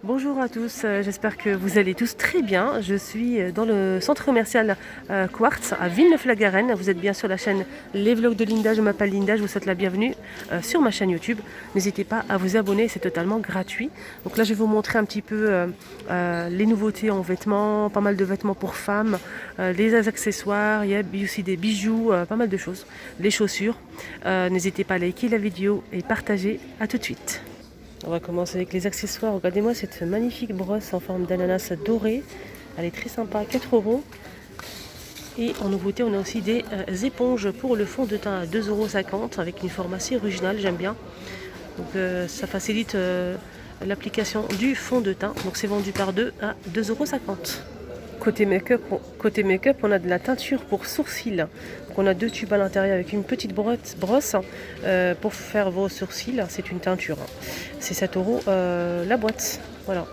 Bonjour à tous, j'espère que vous allez tous très bien. Je suis dans le centre commercial Quartz à Villeneuve-la-Garenne. Vous êtes bien sur la chaîne Les Vlogs de Linda. Je m'appelle Linda, je vous souhaite la bienvenue sur ma chaîne YouTube. N'hésitez pas à vous abonner, c'est totalement gratuit. Donc là, je vais vous montrer un petit peu les nouveautés en vêtements, pas mal de vêtements pour femmes, les accessoires, il y a aussi des bijoux, pas mal de choses, les chaussures. N'hésitez pas à liker la vidéo et partager. À tout de suite. On va commencer avec les accessoires. Regardez-moi cette magnifique brosse en forme d'ananas doré. Elle est très sympa, 4 euros. Et en nouveauté, on a aussi des éponges pour le fond de teint à 2,50 € avec une forme assez originale, j'aime bien. Donc ça facilite l'application du fond de teint. Donc c'est vendu par deux à 2,50 €. Côté make-up, on a de la teinture pour sourcils. Donc on a 2 tubes à l'intérieur avec une petite brosse pour faire vos sourcils. C'est une teinture. C'est 7 € la boîte. Voilà.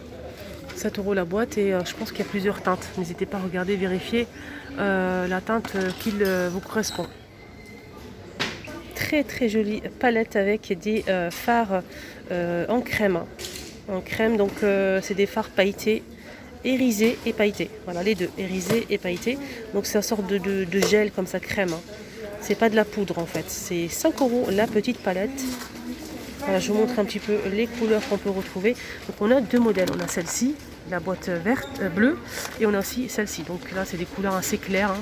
7 € la boîte et je pense qu'il y a plusieurs teintes. N'hésitez pas à regarder, vérifier la teinte qui vous correspond. Très très jolie palette avec des fards en crème. En crème, donc c'est des fards pailletés. Irisé et pailleté, voilà les deux, irisé et pailleté. Donc c'est une sorte de gel comme ça, crème. C'est pas de la poudre en fait. C'est 5 € la petite palette. Voilà, je vous montre un petit peu les couleurs qu'on peut retrouver. Donc on a 2 modèles. On a celle-ci, la boîte verte, bleue, et on a aussi celle-ci. Donc là c'est des couleurs assez claires,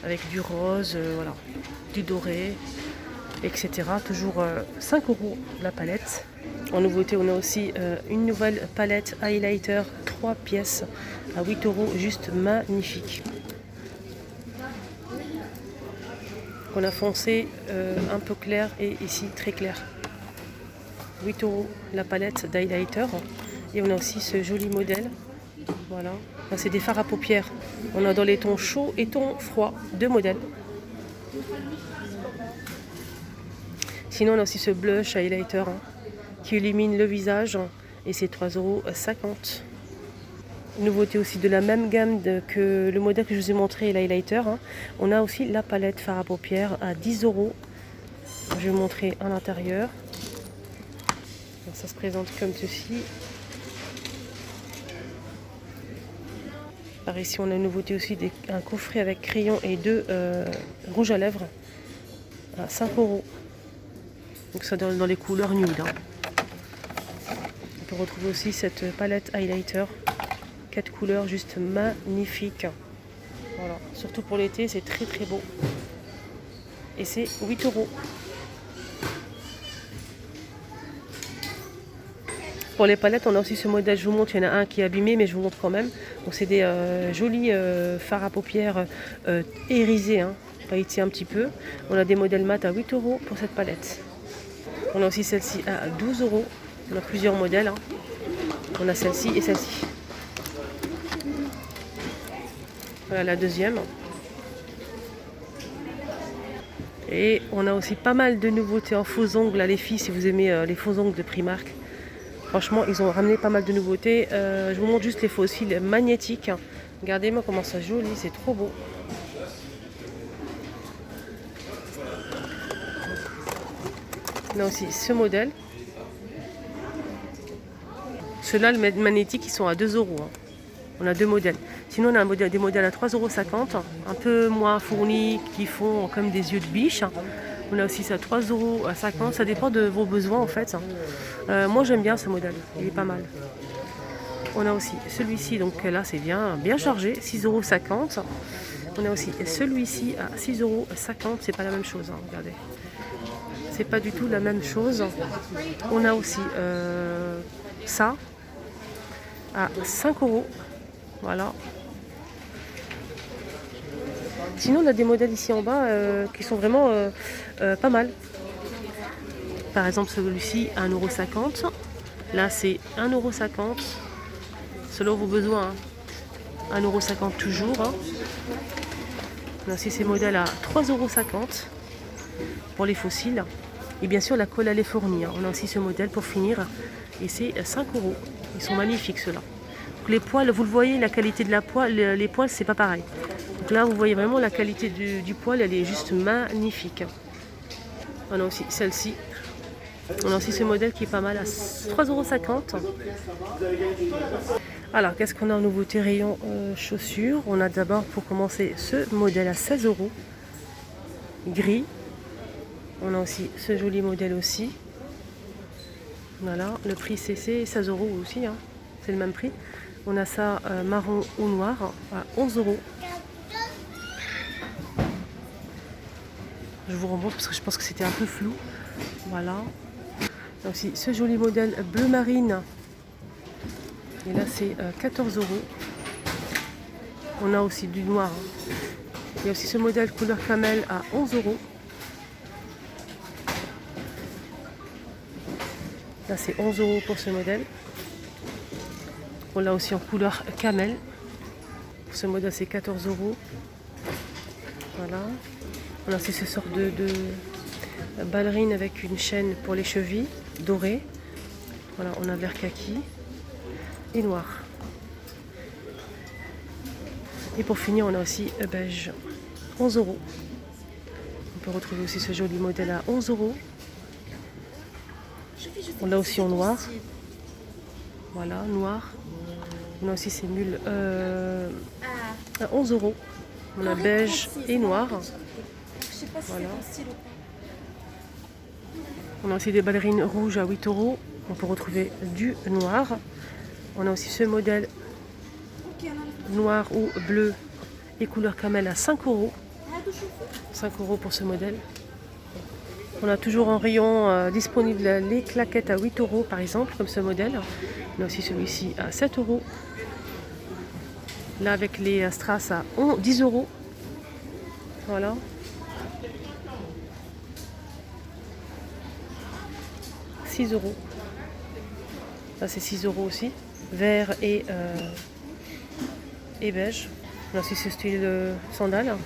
avec du rose, voilà, du doré, etc. Toujours 5 € la palette. En nouveauté, on a aussi une nouvelle palette highlighter 3 pièces à 8 €, juste magnifique. On a foncé, un peu clair et ici très clair. 8 € la palette d'highlighter. Et on a aussi ce joli modèle. Voilà. C'est des fards à paupières. On a dans les tons chauds et tons froids, 2 modèles. Sinon, on a aussi ce blush highlighter qui illumine le visage et c'est 3,50 €. Nouveauté aussi de la même gamme que le modèle que je vous ai montré, l'highlighter. On a aussi la palette fard à paupières à 10 €. Je vais vous montrer à l'intérieur. Ça se présente comme ceci. Par ici, on a une nouveauté aussi, un coffret avec crayon et 2 rouges à lèvres à 5 €. Donc ça donne dans les couleurs nude. On peut retrouver aussi cette palette highlighter. 4 couleurs juste magnifiques. Voilà. Surtout pour l'été, c'est très très beau. Et c'est 8 €. Pour les palettes, on a aussi ce modèle, je vous montre, il y en a un qui est abîmé, mais je vous montre quand même. Donc c'est des jolis fards à paupières irisés, pailletés un petit peu. On a des modèles mat à 8 € pour cette palette. On a aussi celle-ci à 12 €. On a plusieurs modèles. On a celle-ci et celle-ci. Voilà la deuxième. Et on a aussi pas mal de nouveautés en faux ongles à les filles, si vous aimez les faux ongles de Primark. Franchement, ils ont ramené pas mal de nouveautés. Je vous montre juste les faux cils magnétiques. Regardez-moi comment ça joli, c'est trop beau. On a aussi ce modèle. Ceux-là, le magnétique, ils sont à 2 €. On a 2 modèles. Sinon, on a des modèles à 3,50 €, un peu moins fournis, qui font comme des yeux de biche. On a aussi ça à 3,50 €. Ça dépend de vos besoins en fait. Moi, j'aime bien ce modèle. Il est pas mal. On a aussi celui-ci. Donc là, c'est bien chargé. 6,50 €. On a aussi celui-ci à 6,50 €. C'est pas la même chose. Regardez. C'est pas du tout la même chose. On a aussi ça à 5 €. Voilà. Sinon, on a des modèles ici en bas qui sont vraiment pas mal. Par exemple, celui-ci à 1,50 €. Là, c'est 1,50 €. Selon vos besoins. 1,50 € toujours. On a aussi ces modèles à 3,50 € pour les fossiles. Et bien sûr, la colle elle est fournie. On a aussi ce modèle pour finir. Et c'est 5 €. Ils sont magnifiques ceux-là. Les poils, vous le voyez, la qualité de la poêle, les poils, c'est pas pareil. Donc là, vous voyez vraiment la qualité du poil, elle est juste magnifique. On a aussi celle-ci On a aussi ce modèle qui est pas mal à 3,50 €. Alors, qu'est-ce qu'on a en nouveauté rayon chaussures? On a d'abord pour commencer ce modèle à 16 €, gris. On a aussi ce joli modèle aussi. Voilà, le prix c'est 16 € aussi, hein. C'est le même prix. On a ça marron ou noir à 11 €. Je vous remonte parce que je pense que c'était un peu flou. Voilà. On a aussi ce joli modèle bleu marine. Et là c'est 14 €. On a aussi du noir. Il y a aussi ce modèle couleur camel à 11 €. Là c'est 11 € pour ce modèle. On l'a aussi en couleur camel. Pour ce modèle c'est 14 €. Voilà. On a aussi ce sort de ballerine avec une chaîne pour les chevilles dorée. Voilà, on a vert kaki et noir. Et pour finir, on a aussi beige, 11 €. On peut retrouver aussi ce joli modèle à 11 €. On l'a aussi en noir. Voilà, noir. On a aussi ces mules à 11 €. On a beige et noir. Voilà. On a aussi des ballerines rouges à 8 €. On peut retrouver du noir. On a aussi ce modèle noir ou bleu et couleur camel à 5 €. 5 € pour ce modèle. On a toujours en rayon disponible les claquettes à 8 € par exemple, comme ce modèle. On a aussi celui-ci à 7 €. Là avec les strass à 10 €. Voilà. €. Là c'est 6 € aussi. Vert et beige. On a aussi ce style sandales.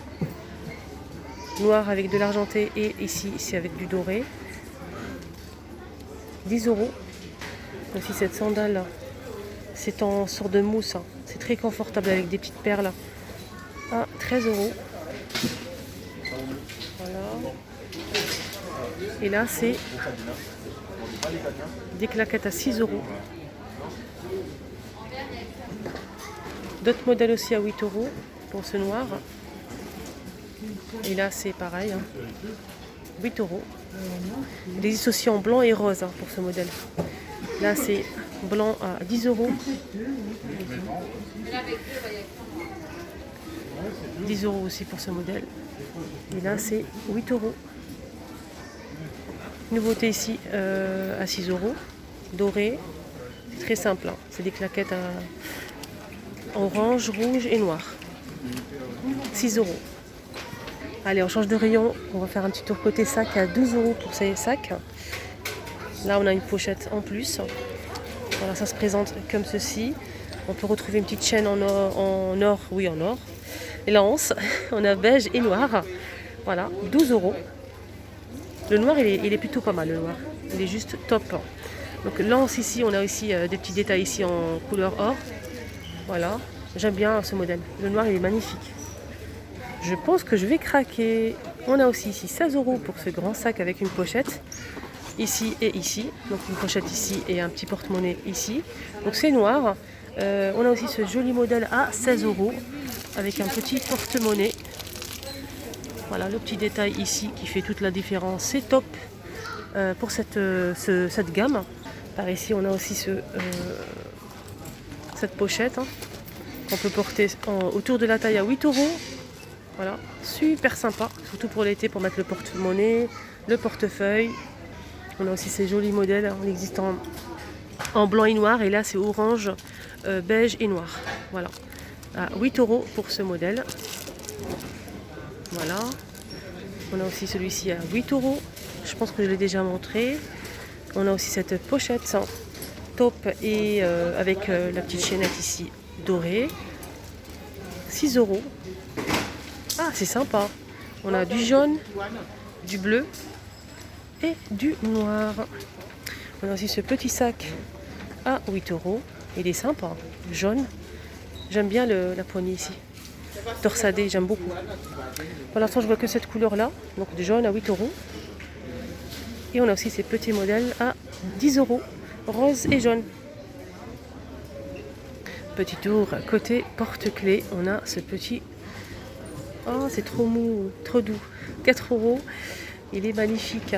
Noir avec de l'argenté et ici c'est avec du doré. 10 €. Aussi cette sandale, c'est en sorte de mousse. C'est très confortable avec des petites perles à 13 €. Voilà. Et là c'est des claquettes à 6 €. D'autres modèles aussi à 8 € pour ce noir. Et là c'est pareil, hein, 8 €. Il existe aussi en blanc et rose pour ce modèle. Là c'est blanc à 10 €. 10 € aussi pour ce modèle. Et là c'est 8 €. Nouveauté ici à 6 €. Doré. C'est très simple, hein. C'est des claquettes à orange, rouge et noir. 6 €. Allez, on change de rayon. On va faire un petit tour côté sac à 12 € pour ces sacs. Là, on a une pochette en plus. Voilà, ça se présente comme ceci. On peut retrouver une petite chaîne en or, oui en or. Et la anse, on a beige et noir. Voilà, 12 €. Le noir, il est plutôt pas mal, le noir. Il est juste top. Donc l'anse ici, on a aussi des petits détails ici en couleur or. Voilà, j'aime bien ce modèle. Le noir, il est magnifique. Je pense que je vais craquer. On a aussi ici 16 € pour ce grand sac avec une pochette. Ici et ici. Donc une pochette ici et un petit porte-monnaie ici. Donc c'est noir. On a aussi ce joli modèle à 16 € avec un petit porte-monnaie. Voilà le petit détail ici qui fait toute la différence. C'est top pour cette gamme. Par ici on a aussi cette pochette qu'on peut porter autour de la taille à 8 €. Voilà, super sympa, surtout pour l'été pour mettre le porte-monnaie, le portefeuille. On a aussi ces jolis modèles, il existe en blanc et noir et là c'est orange, beige et noir. Voilà, à 8 € pour ce modèle. Voilà, on a aussi celui-ci à 8 €. Je pense que je l'ai déjà montré. On a aussi cette pochette top et avec la petite chaînette ici dorée. 6 €. Ah, c'est sympa. On a du jaune, du bleu et du noir. On a aussi ce petit sac à 8 €. Il est sympa, jaune. J'aime bien la poignée ici. Torsadé, j'aime beaucoup. Pour l'instant, je vois que cette couleur-là. Donc du jaune à 8 €. Et on a aussi ces petits modèles à 10 euros, rose et jaune. Petit tour côté porte-clés, on a ce petit... Oh, c'est trop mou, trop doux. 4 euros, il est magnifique.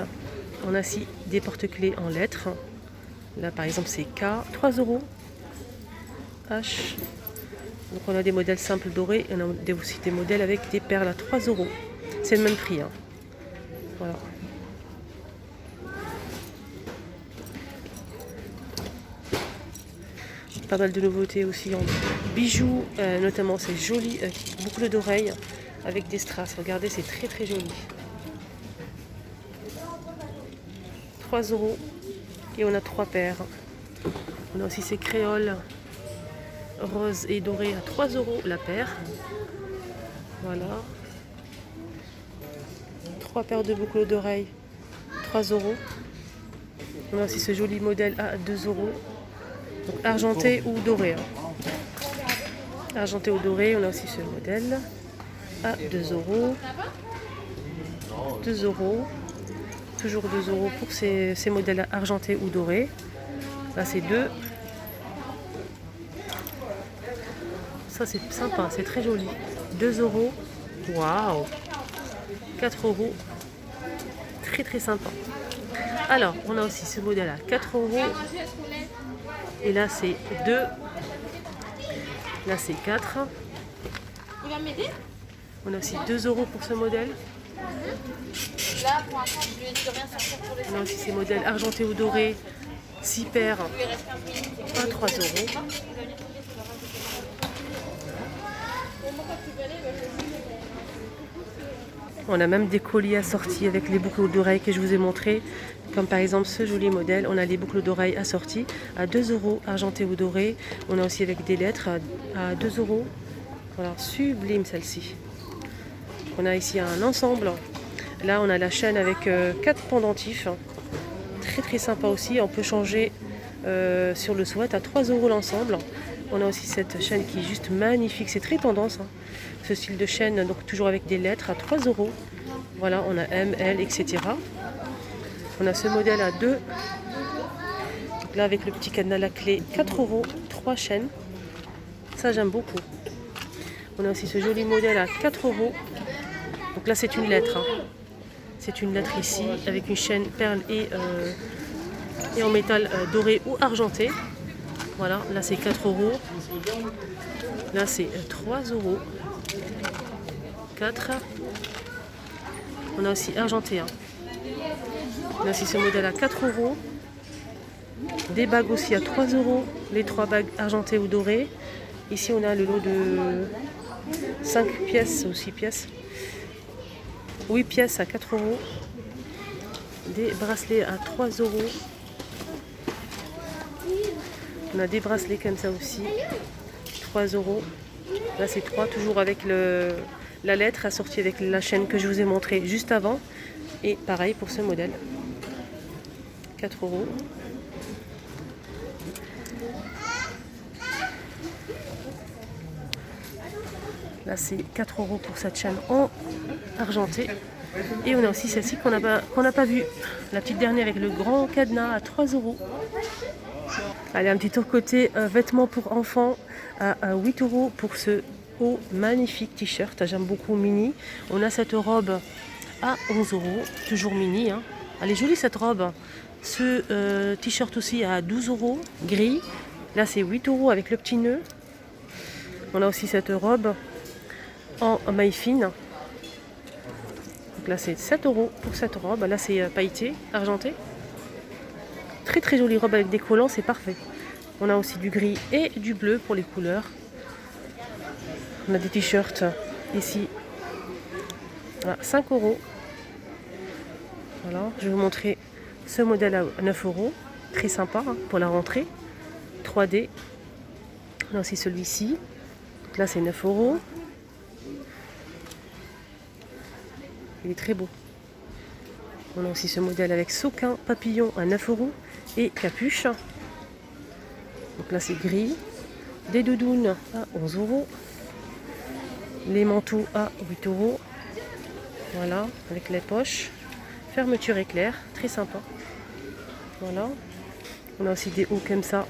On a aussi des porte-clés en lettres. Là, par exemple, c'est K, 3 euros. H. Donc, on a des modèles simples dorés. Et on a aussi des modèles avec des perles à 3 euros. C'est le même prix. Hein. Voilà. Pas mal de nouveautés aussi en bijoux, notamment ces jolies boucles d'oreilles avec des strass. Regardez, c'est très très joli. 3 euros et on a 3 paires. On a aussi ces créoles roses et dorées à 3 euros la paire. Voilà. 3 paires de boucles d'oreilles, 3 euros. On a aussi ce joli modèle à 2 euros. Donc argenté ou doré. Hein. Argenté ou doré, on a aussi ce modèle à 2 euros. 2 euros. Toujours 2 euros pour ces modèles argentés ou dorés. Là c'est 2. Ça c'est sympa, c'est très joli. 2 euros. Waouh. 4 euros. Très très sympa. Alors, on a aussi ce modèle à 4 euros. Et là, c'est 2. Là, c'est 4. On a aussi 2 euros pour ce modèle. On a aussi ces modèles argentés ou dorés. 6 paires à 3 euros. On a même des colliers assortis avec les boucles d'oreilles que je vous ai montré. Comme par exemple ce joli modèle, on a les boucles d'oreilles assorties à 2 euros, argentées ou dorées. On a aussi avec des lettres à 2 euros. Voilà, sublime celle-ci. On a ici un ensemble. Là, on a la chaîne avec 4 pendentifs. Très très sympa aussi. On peut changer sur le sweat à 3 euros l'ensemble. On a aussi cette chaîne qui est juste magnifique. C'est très tendance. Hein. Ce style de chaîne, donc toujours avec des lettres à 3 euros. Voilà, on a M, L, etc. On a ce modèle à 2. Donc là, avec le petit cadenas à la clé, 4 euros, 3 chaînes. Ça, j'aime beaucoup. On a aussi ce joli modèle à 4 euros. Donc là, c'est une lettre. Hein. C'est une lettre ici, avec une chaîne perle et en métal doré ou argenté. Voilà, là, c'est 4 euros. Là, c'est 3 euros. 4. On a aussi argenté. Hein. On a aussi ce modèle à 4 euros. Des bagues aussi à 3 euros. Les 3 bagues argentées ou dorées. Ici, on a le lot de 5 pièces ou 6 pièces. 8 pièces à 4 euros. Des bracelets à 3 euros. On a des bracelets comme ça aussi. 3 euros. Là, c'est 3, toujours avec la lettre assortie avec la chaîne que je vous ai montré juste avant. Et pareil pour ce modèle. 4 euros. Là, c'est 4 euros pour cette chaîne en argenté. Et on a aussi celle-ci qu'on n'a pas vue. La petite dernière avec le grand cadenas à 3 euros. Allez, un petit tour côté vêtements pour enfants à 8 euros pour ce haut magnifique t-shirt. J'aime beaucoup mini. On a cette robe à 11 euros, toujours mini. Hein. Elle est jolie cette robe. Ce t-shirt aussi à 12 euros, gris. Là, c'est 8 euros avec le petit nœud. On a aussi cette robe en maille fine. Donc là, c'est 7 euros pour cette robe. Là, c'est pailleté, argenté. Très très jolie robe avec des collants, c'est parfait. On a aussi du gris et du bleu pour les couleurs. On a des t-shirts ici à 5 euros. Voilà, je vais vous montrer ce modèle à 9 euros. Très sympa hein, pour la rentrée. 3D. On a aussi celui-ci. Donc là, c'est 9 euros. Il est très beau. On a aussi ce modèle avec sequin papillon à 9 euros et capuche. Donc là, c'est gris. Des doudounes à 11 euros. Les manteaux à 8 euros. Voilà, avec les poches. Fermeture éclair, très sympa. Voilà. On a aussi des hauts comme ça,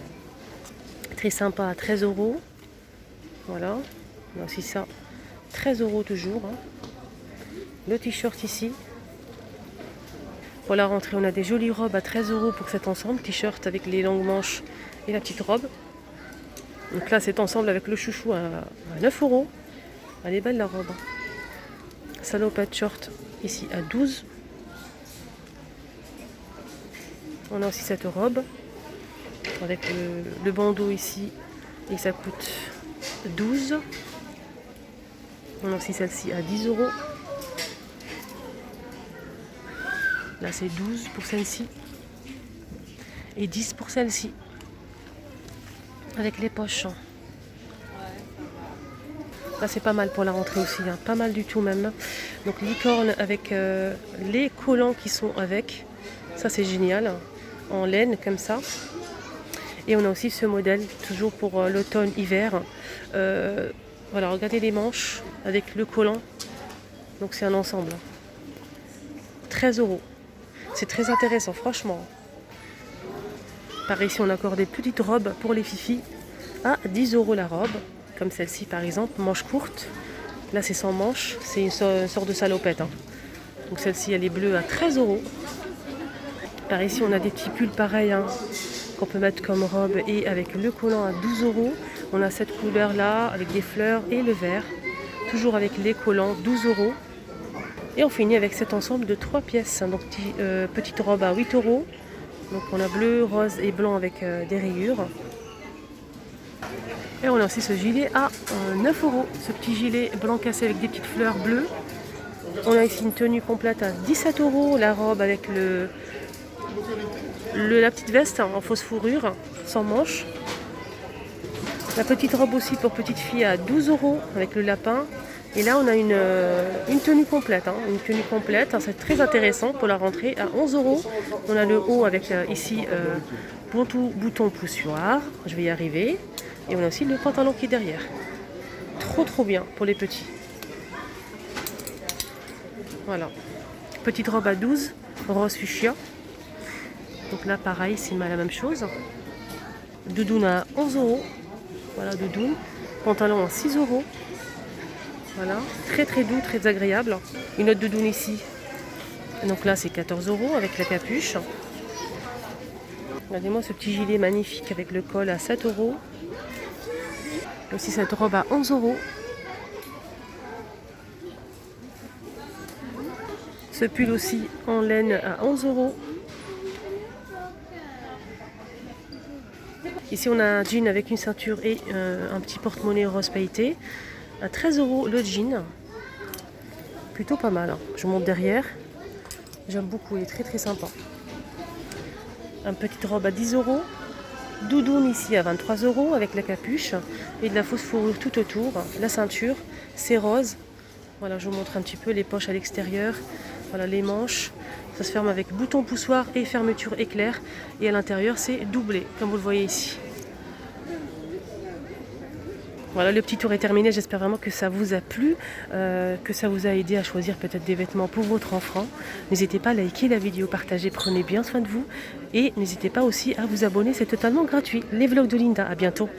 très sympa à 13 €. Voilà. On a aussi ça, 13 € toujours. Hein. Le t-shirt ici. Pour la rentrée, on a des jolies robes à 13 € pour cet ensemble. T-shirt avec les longues manches et la petite robe. Donc là, cet ensemble avec le chouchou à 9 €. Elle est belle la robe. Salopette short ici à 12. On a aussi cette robe avec le bandeau ici et ça coûte 12. On a aussi celle-ci à 10 €. Là c'est 12 pour celle-ci et 10 pour celle-ci avec les poches. Là c'est pas mal pour la rentrée aussi, hein. Pas mal du tout même. Donc licorne avec les collants qui sont avec. Ça c'est génial, en laine comme ça. Et on a aussi ce modèle, toujours pour l'automne-hiver. Voilà, regardez les manches avec le collant. Donc c'est un ensemble. 13 €. C'est très intéressant, franchement. Par ici, on a encore des petites robes pour les fifis à 10 € la robe. Comme celle-ci par exemple, manche courte. Là c'est sans manche, c'est une sorte de salopette. Hein. Donc celle-ci elle est bleue à 13 €. Par ici on a des petits pulls pareils hein, qu'on peut mettre comme robe et avec le collant à 12 €. On a cette couleur là avec des fleurs et le vert. Toujours avec les collants, 12 €. Et on finit avec cet ensemble de 3 pièces. Donc petite robe à 8 €. Donc on a bleu, rose et blanc avec des rayures. Et on a aussi ce gilet à 9 €. Ce petit gilet blanc cassé avec des petites fleurs bleues. On a ici une tenue complète à 17 €. La robe avec la petite veste en fausse fourrure, sans manches. La petite robe aussi pour petite fille à 12 € avec le lapin. Et là on a une tenue complète. Hein, une tenue complète, hein, c'est très intéressant pour la rentrée à 11 €. On a le haut avec ici bouton poussoir. Je vais y arriver. Et on a aussi le pantalon qui est derrière. Trop bien pour les petits. Voilà. Petite robe à 12, rose fuchsia. Donc là pareil, c'est la même chose. Doudoune à 11 €. Voilà, doudoune. Pantalon à 6 €. Voilà. Très doux, très agréable. Une autre doudoune ici. Donc là c'est 14 € avec la capuche. Regardez-moi ce petit gilet magnifique avec le col à 7 €. Aussi cette robe à 11 €. Ce pull aussi en laine à 11 €. Ici on a un jean avec une ceinture et un petit porte-monnaie rose pailleté. À 13 € le jean. Plutôt pas mal. Hein. Je monte derrière. J'aime beaucoup, il est très sympa. Une petite robe à 10 €. Doudoune ici à 23 € avec la capuche et de la fausse fourrure tout autour. La ceinture, c'est rose. Voilà, je vous montre un petit peu les poches à l'extérieur. Voilà les manches. Ça se ferme avec bouton poussoir et fermeture éclair. Et à l'intérieur, c'est doublé, comme vous le voyez ici. Voilà, le petit tour est terminé. J'espère vraiment que ça vous a plu, que ça vous a aidé à choisir peut-être des vêtements pour votre enfant. N'hésitez pas à liker la vidéo, partager, prenez bien soin de vous. Et n'hésitez pas aussi à vous abonner, c'est totalement gratuit. Les vlogs de Linda, à bientôt.